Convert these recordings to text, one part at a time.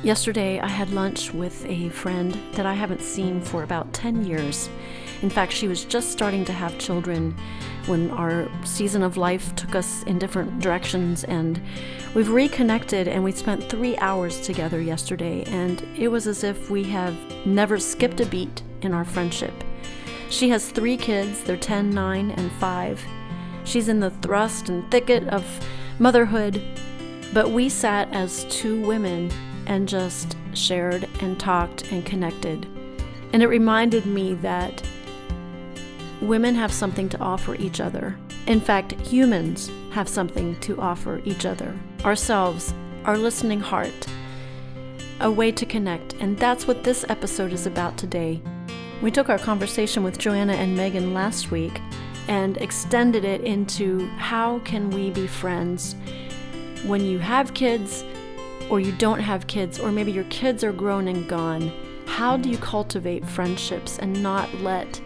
Yesterday, I had lunch with a friend that I haven't seen for about 10 years. In fact, she was just starting to have children when our season of life took us in different directions, and we've reconnected, and we spent 3 hours together yesterday, and it was as if we have never skipped a beat in our friendship. She has 3 kids. They're 10, 9, and 5. She's in the thrust and thicket of motherhood, but we sat as 2 women and just shared and talked and connected. And it reminded me that women have something to offer each other. In fact, humans have something to offer each other. Ourselves, our listening heart, a way to connect. And that's what this episode is about today. We took our conversation with Joanna and Megan last week and extended it into how can we be friends when you have kids or you don't have kids, or maybe your kids are grown and gone. How do you cultivate friendships and not let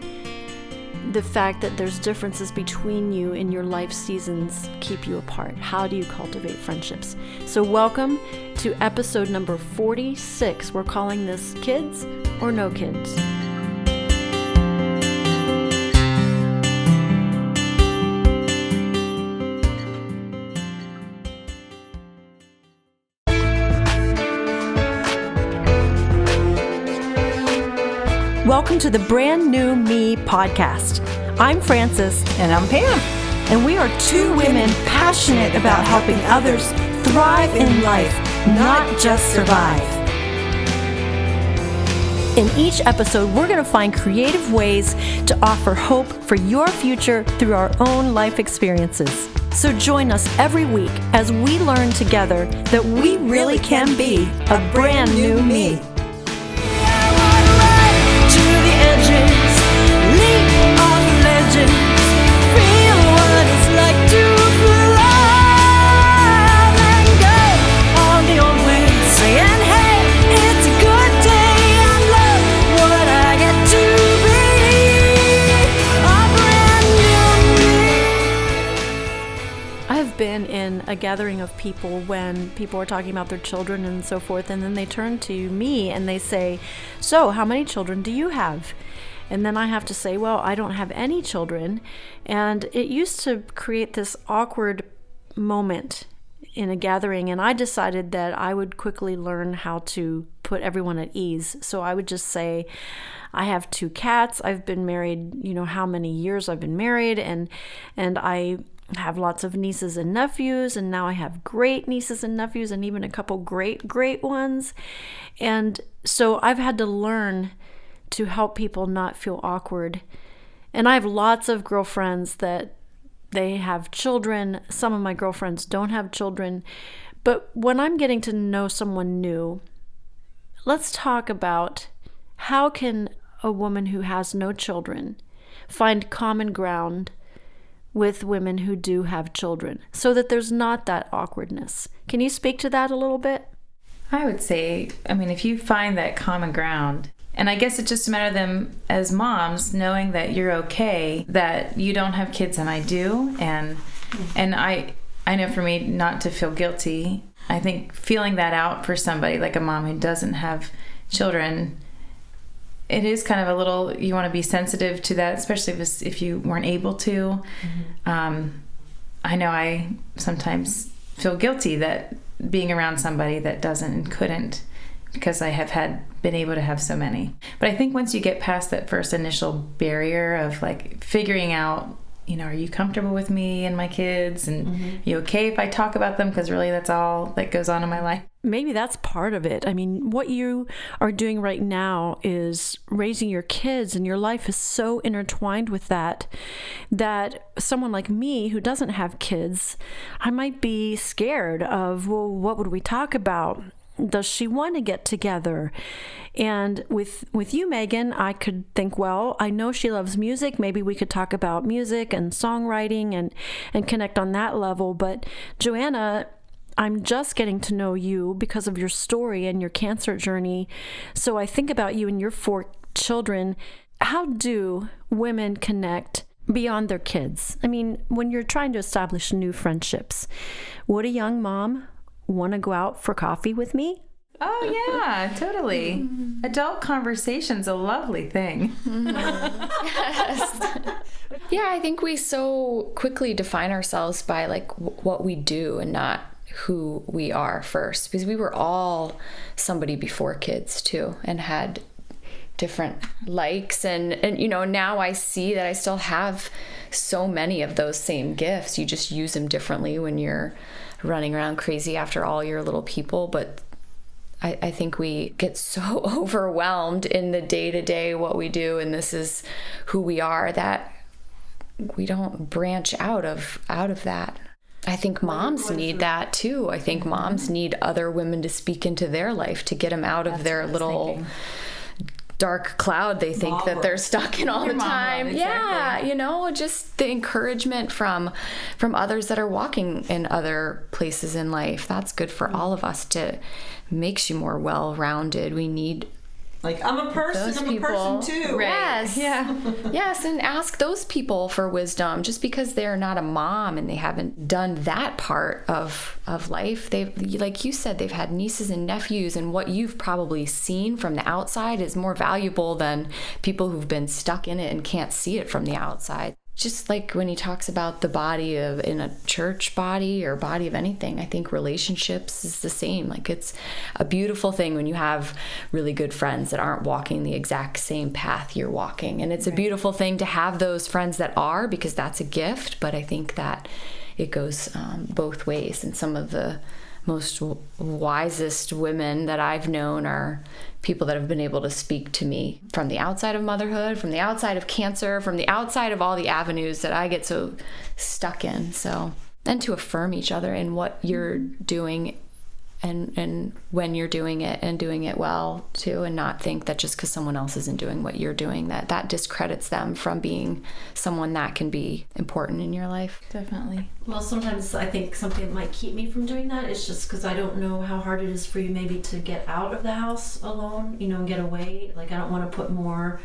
the fact that there's differences between you in your life seasons keep you apart? How do you cultivate friendships? So welcome to episode number 46. We're calling this Kids or No Kids. Welcome to the Brand New Me podcast. I'm Frances. And I'm Pam. And we are 2 women passionate about helping others thrive in life, not just survive. In each episode, we're going to find creative ways to offer hope for your future through our own life experiences. So join us every week as we learn together that we really can be a brand new me. Been in a gathering of people when people are talking about their children and so forth, and then they turn to me and they say, "So, how many children do you have?" And then I have to say, "Well, I don't have any children." And it used to create this awkward moment in a gathering, and I decided that I would quickly learn how to put everyone at ease. So I would just say, "I have 2 cats. I've been married, how many years I've been married, and I have lots of nieces and nephews, and now I have great nieces and nephews, and even a couple great ones." And so I've had to learn to help people not feel awkward. And I have lots of girlfriends that they have children. Some of my girlfriends don't have children. But when I'm getting to know someone new, let's talk about how can a woman who has no children find common ground with women who do have children so that there's not that awkwardness. Can you speak to that a little bit? I would say, if you find that common ground, and I guess it's just a matter of them as moms knowing that you're okay, that you don't have kids and I do, and I know for me not to feel guilty. I think feeling that out for somebody like a mom who doesn't have children, it is kind of a little, you want to be sensitive to that, especially if you weren't able to. Mm-hmm. I know I sometimes feel guilty that being around somebody that doesn't and couldn't, because I have been able to have so many. But I think once you get past that first initial barrier of figuring out, are you comfortable with me and my kids? And are you okay if I talk about them? Because really that's all that goes on in my life. Maybe that's part of it. What you are doing right now is raising your kids, and your life is so intertwined with that someone like me who doesn't have kids, I might be scared of, well, what would we talk about? Does she want to get together? And with you, Megan, I could think, well, I know she loves music. Maybe we could talk about music and songwriting and connect on that level. But Joanna, I'm just getting to know you because of your story and your cancer journey. So I think about you and your 4 children. How do women connect beyond their kids? When you're trying to establish new friendships, would a young mom want to go out for coffee with me? Oh, yeah, totally. Adult conversation's a lovely thing. Yes. Yeah, I think we so quickly define ourselves by like what we do and not who we are first, because we were all somebody before kids too and had different likes and you know, now I see that I still have so many of those same gifts. You just use them differently when you're running around crazy after all your little people. But I think we get so overwhelmed in the day-to-day what we do, and this is who we are, that we don't branch out of that. I think moms need that too. I think moms need other women to speak into their life, to get them out of their little dark cloud they think that they're stuck in all the time. Exactly. Yeah, you know, just the encouragement from others that are walking in other places in life. That's good for all of us. Makes you more well-rounded. We need like, I'm a person too. Right. Yes. Yeah. Yes, and ask those people for wisdom. Just because they're not a mom and they haven't done that part of life, they've, like you said, they've had nieces and nephews, and what you've probably seen from the outside is more valuable than people who've been stuck in it and can't see it from the outside. Just like when he talks about the body in a church body or body of anything, I think relationships is the same. Like, it's a beautiful thing when you have really good friends that aren't walking the exact same path you're walking. And it's a beautiful thing to have those friends that are, because that's a gift. But I think that it goes both ways. And some of the most wisest women that I've known are people that have been able to speak to me from the outside of motherhood, from the outside of cancer, from the outside of all the avenues that I get so stuck in. So, and to affirm each other in what you're doing and when you're doing it and doing it well too, and not think that just because someone else isn't doing what you're doing, that discredits them from being someone that can be important in your life. Definitely. Well, sometimes I think something that might keep me from doing that is just because I don't know how hard it is for you maybe to get out of the house alone, you know, and get away. Like, I don't want to put more,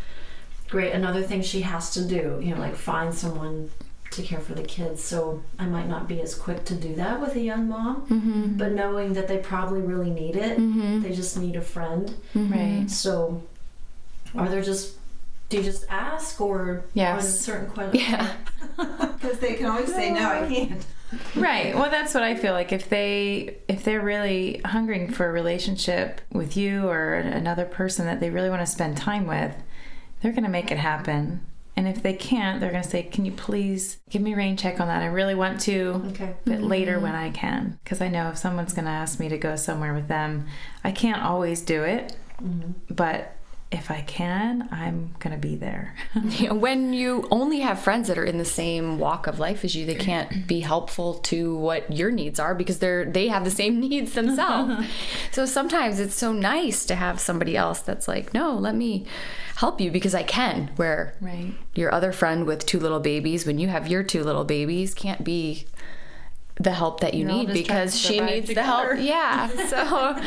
another thing she has to do, you know, like find someone to care for the kids. So I might not be as quick to do that with a young mom, but knowing that they probably really need it, they just need a friend. Right. So do you just ask, or are there certain questions? Yeah. Because they can always say, no, I can't. Right. Well, that's what I feel like. If they're really hungering for a relationship with you or another person that they really want to spend time with, they're going to make it happen. And if they can't, they're going to say, can you please give me a rain check on that? I really want to, but later when I can. Because I know if someone's going to ask me to go somewhere with them, I can't always do it. But if I can, I'm going to be there. When you only have friends that are in the same walk of life as you, they can't be helpful to what your needs are, because they have the same needs themselves. So sometimes it's so nice to have somebody else that's like, no, let me help you because I can. Where your other friend with 2 little babies, when you have your 2 little babies, can't be the help that you need because she needs the help. Yeah. So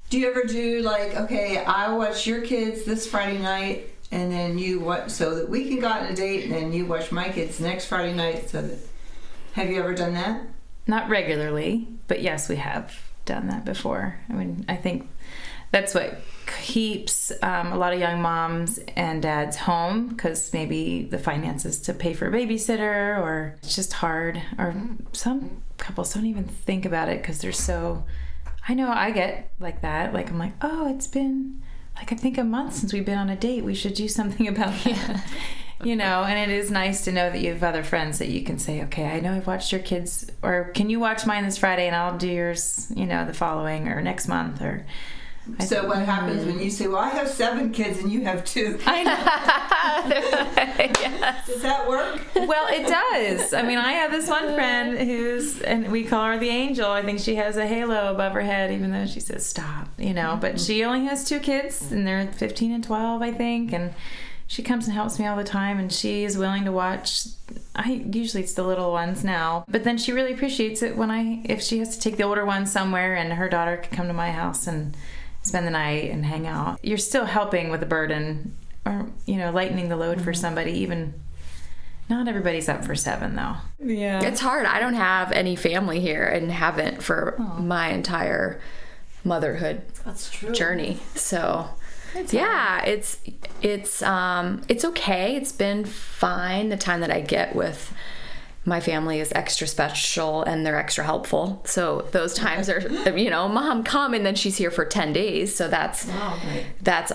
do you ever do like, okay, I watch your kids this Friday night, and then you watch, so that we can go out on a date, and then you watch my kids next Friday night, so that, have you ever done that? Not regularly, but yes, we have done that before. I mean, I think that's what keeps a lot of young moms and dads home, because maybe the finances to pay for a babysitter, or it's just hard, or some couples don't even think about it because they're so, I know I get like that. Like, I'm like, oh, it's been like, I think a month since we've been on a date. We should do something about that. You know, and it is nice to know that you have other friends that you can say, okay, I know I've watched your kids, or can you watch mine this Friday and I'll do yours, you know, the following or next month, or so what happens when you say, well, I have 7 kids and you have 2? I know. Yes. Does that work? Well, it does. I mean, I have this one friend and we call her the angel. I think she has a halo above her head, even though she says stop, you know, but she only has 2 kids, and they're 15 and 12, I think. And she comes and helps me all the time, and she is willing to watch. Usually it's the little ones now, but then she really appreciates it if she has to take the older ones somewhere, and her daughter can come to my house and spend the night and hang out. You're still helping with the burden, or, you know, lightening the load for somebody. Even not everybody's up for 7 though. Yeah. It's hard. I don't have any family here and haven't for my entire motherhood That's true. journey. So yeah, it's okay. It's been fine. The time that I get with my family is extra special and they're extra helpful. So those times are, Mom, come, and then she's here for 10 days. So that's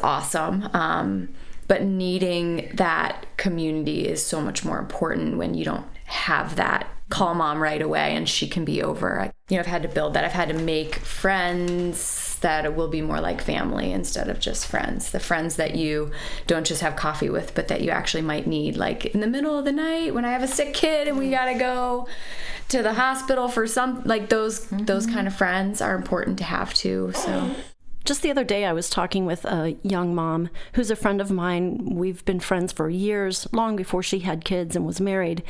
awesome. But needing that community is so much more important when you don't have that. Call Mom right away and she can be over. I've had to build that. I've had to make friends that will be more like family instead of just friends. The friends that you don't just have coffee with, but that you actually might need, like in the middle of the night when I have a sick kid and we gotta go to the hospital for those kind of friends are important to have too. So just the other day, I was talking with a young mom who's a friend of mine. We've been friends for years, long before she had kids and was married.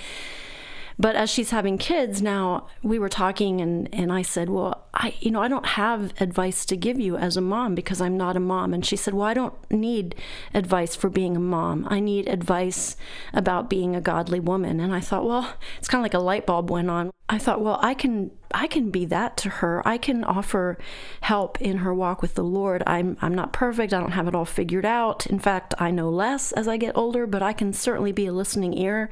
But as she's having kids now, we were talking and I said, well, I don't have advice to give you as a mom because I'm not a mom. And she said, well, I don't need advice for being a mom. I need advice about being a godly woman. And I thought, well, it's kind of like a light bulb went on. I thought, well, I can be that to her. I can offer help in her walk with the Lord. I'm not perfect. I don't have it all figured out. In fact, I know less as I get older, but I can certainly be a listening ear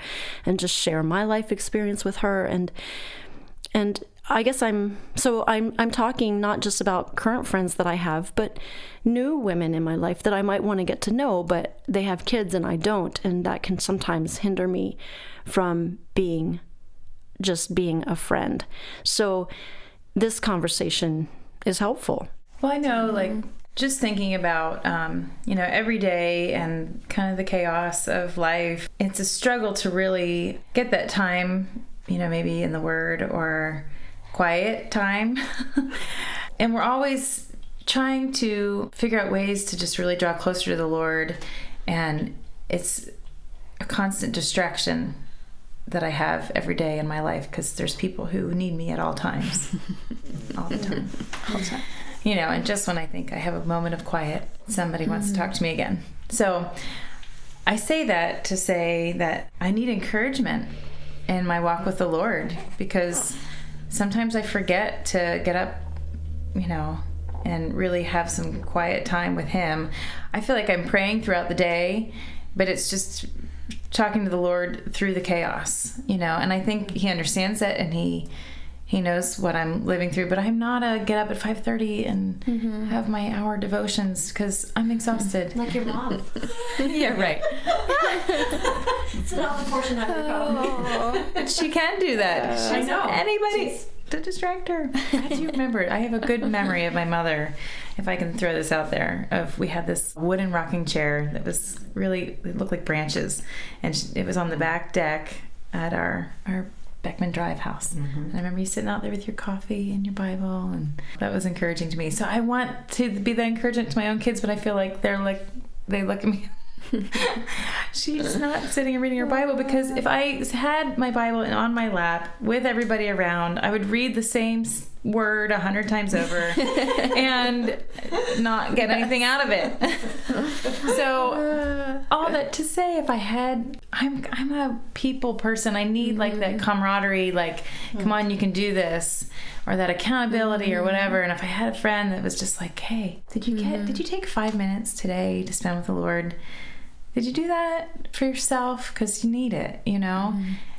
and just share my life experience with her. And I guess I'm talking not just about current friends that I have, but new women in my life that I might want to get to know, but they have kids and I don't. And that can sometimes hinder me from being a friend. So this conversation is helpful. Well, I know, just thinking about, every day and kind of the chaos of life, it's a struggle to really get that time, maybe in the Word or quiet time. And we're always trying to figure out ways to just really draw closer to the Lord. And it's a constant distraction that I have every day in my life because there's people who need me at all times. All the time. And just when I think I have a moment of quiet, somebody wants to talk to me again. So I say that to say that I need encouragement in my walk with the Lord because sometimes I forget to get up, and really have some quiet time with Him. I feel like I'm praying throughout the day, but it's just talking to the Lord through the chaos, and I think He understands that and He knows what I'm living through, but I'm not a get up at 5:30 and have my hour devotions because I'm exhausted. Like your mom. Yeah, right. Sit on the portion of your coffee. She can do that. I know. Anybody to distract her. I do remember. I have a good memory of my mother, if I can throw this out there, we had this wooden rocking chair that was really, it looked like branches, and it was on the back deck at our Beckman Drive house. And I remember you sitting out there with your coffee and your Bible, and that was encouraging to me. So I want to be that encouragement to my own kids, but I feel like they look at me. She's not sitting and reading her Bible, because if I had my Bible on my lap with everybody around, I would read the same word 100 times over and not get anything out of it. So all that to say, if I had, I'm a people person. I need like that camaraderie, like, come on, you can do this, or that accountability or whatever. And if I had a friend that was just like, hey, did you take 5 minutes today to spend with the Lord? Did you do that for yourself? Because you need it, you know?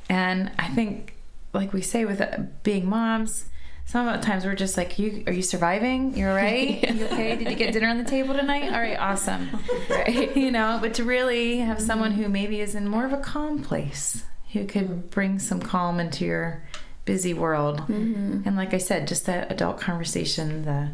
And I think, like we say with being moms, some of the times we're just like, are you surviving? You're all right? You okay? Did you get dinner on the table tonight? All right, awesome. Right? You know, but to really have someone who maybe is in more of a calm place, who could bring some calm into your busy world. And like I said, just that adult conversation, the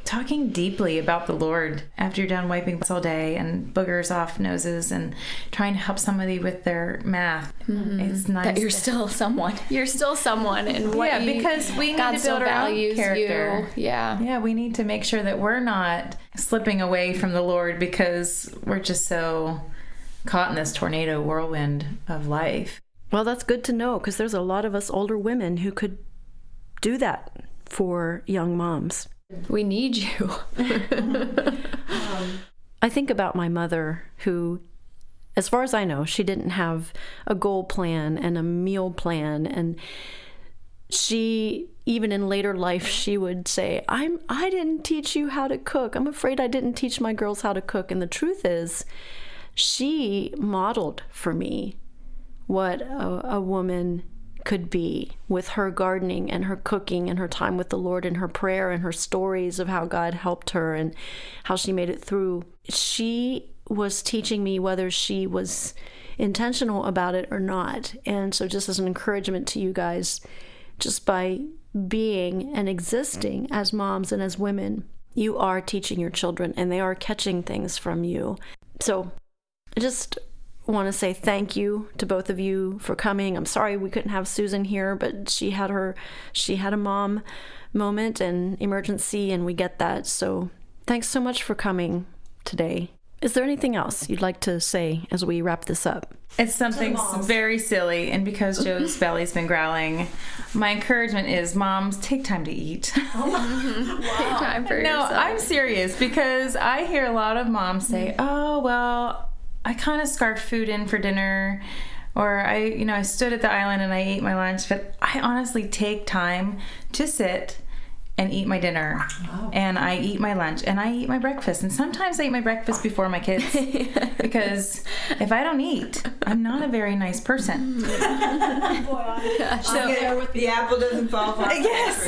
talking deeply about the Lord after you're done wiping butts all day and boogers off noses and trying to help somebody with their math. It's nice that you're still someone. You're still someone, and what because we need to build our own character. Yeah, we need to make sure that we're not slipping away from the Lord because we're just so caught in this tornado whirlwind of life. Well, that's good to know, because there's a lot of us older women who could do that for young moms. We need you. I think about my mother, who, as far as I know, she didn't have a goal plan and a meal plan. And she, even in later life, she would say, I didn't teach you how to cook. I'm afraid I didn't teach my girls how to cook. And the truth is, she modeled for me what a woman could be with her gardening and her cooking and her time with the Lord and her prayer and her stories of how God helped her and how she made it through. She was teaching me whether she was intentional about it or not. And so just as an encouragement to you guys, just by being and existing as moms and as women, you are teaching your children and they are catching things from you. So I just want to say thank you to both of you for coming. I'm sorry we couldn't have Susan here, but she had a mom moment and emergency, and we get that. So thanks so much for coming today. Is there anything else you'd like to say as we wrap this up? It's something very silly, and because Joe's belly's been growling, my encouragement is, moms, take time to eat. Take time for yourself. No, I'm serious, because I hear a lot of moms say, oh, well, I kind of scarfed food in for dinner, or I stood at the island and I ate my lunch, but I honestly take time to sit and eat my dinner, and I eat my lunch, and I eat my breakfast, and sometimes I eat my breakfast before my kids, because if I don't eat, I'm not a very nice person. So the apple doesn't fall far. Yes.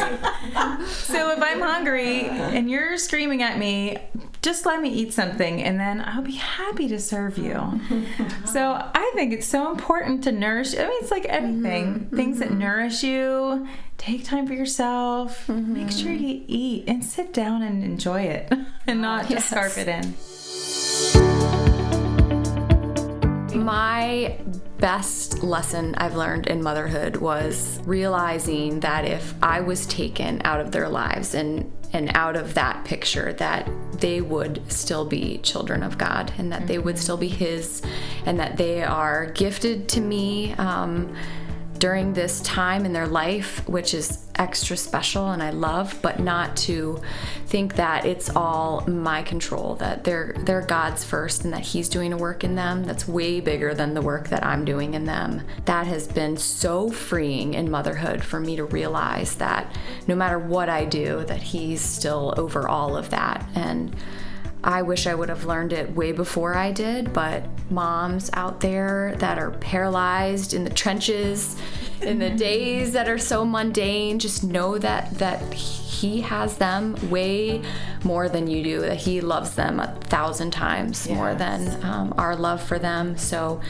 So if I'm hungry and you're screaming at me, just let me eat something, and then I'll be happy to serve you. So I think it's so important to nourish. I mean, it's like anything. Things that nourish you. Take time for yourself. Make sure you eat and sit down and enjoy it, and not just scarf it in. My best lesson I've learned in motherhood was realizing that if I was taken out of their lives and out of that picture, that they would still be children of God, and that they would still be His, and that they are gifted to me during this time in their life, which is extra special and I love, but not to think that it's all my control, that they're God's first, and that He's doing a work in them that's way bigger than the work that I'm doing in them. That has been so freeing in motherhood for me to realize that no matter what I do, that He's still over all of that. And I wish I would have learned it way before I did, but moms out there that are paralyzed in the trenches, in the days that are so mundane, just know that He has them way more than you do, that He loves them 1,000 times more than our love for them. So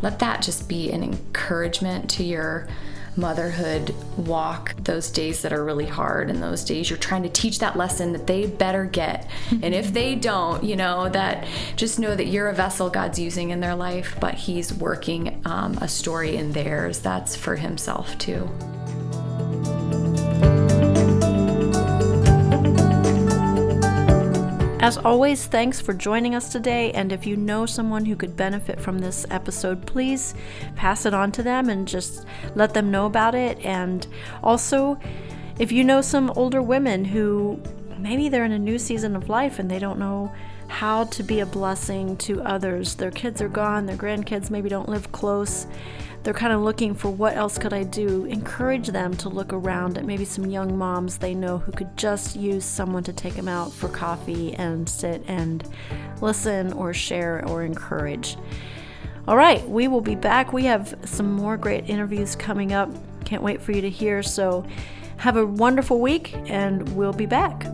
let that just be an encouragement to your motherhood walk, those days that are really hard, and those days you're trying to teach that lesson that they better get. And if they don't, that just know that you're a vessel God's using in their life, but He's working a story in theirs that's for Himself too. As always, thanks for joining us today, and if you know someone who could benefit from this episode, please pass it on to them and just let them know about it. And also, if you know some older women who maybe they're in a new season of life and they don't know how to be a blessing to others, their kids are gone, their grandkids maybe don't live close, they're kind of looking for what else could I do, encourage them to look around at maybe some young moms they know who could just use someone to take them out for coffee and sit and listen or share or encourage. All right, we will be back. We have some more great interviews coming up. Can't wait for you to hear. So have a wonderful week, and we'll be back.